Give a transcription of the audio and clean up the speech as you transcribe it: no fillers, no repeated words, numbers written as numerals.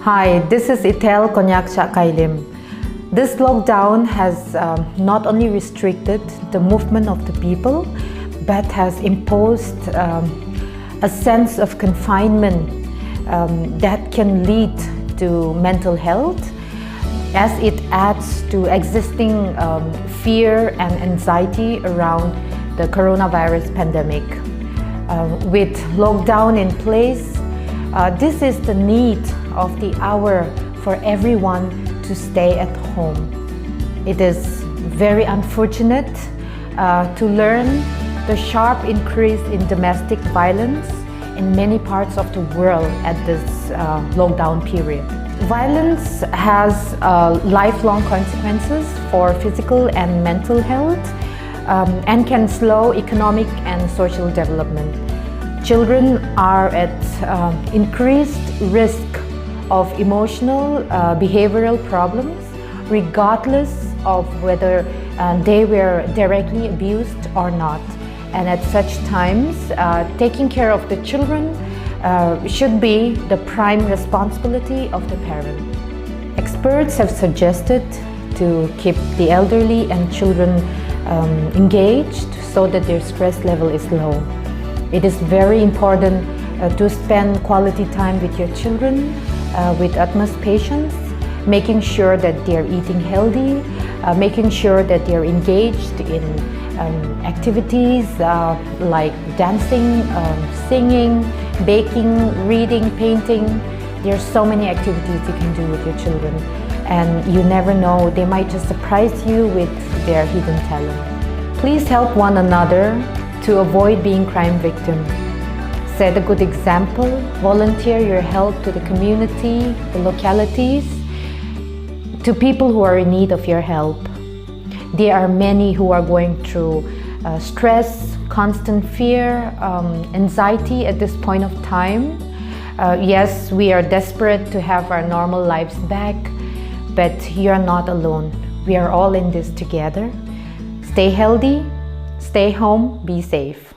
Hi, this is Ethiel, Konyak, Shahkailim. This lockdown has not only restricted the movement of the people, but has imposed a sense of confinement that can lead to mental health, as it adds to existing fear and anxiety around the coronavirus pandemic. With lockdown in place, this is the need of the hour for everyone to stay at home. It is very unfortunate to learn the sharp increase in domestic violence in many parts of the world at this lockdown period. Violence has lifelong consequences for physical and mental health and can slow economic and social development. Children are at increased risk of emotional behavioral problems, regardless of whether they were directly abused or not. And at such times, taking care of the children should be the prime responsibility of the parent. Experts have suggested to keep the elderly and children engaged so that their stress level is low. It is very important to spend quality time with your children with utmost patience, making sure that they are eating healthy, making sure that they are engaged in activities like dancing, singing, baking, reading, painting. There are so many activities you can do with your children, and you never know, they might just surprise you with their hidden talent. Please help one another to avoid being crime victim. Set a good example, volunteer your help to the community, the localities, to people who are in need of your help. There are many who are going through stress, constant fear, anxiety at this point of time. Yes, we are desperate to have our normal lives back, but you are not alone. We are all in this together. Stay healthy, stay home, be safe.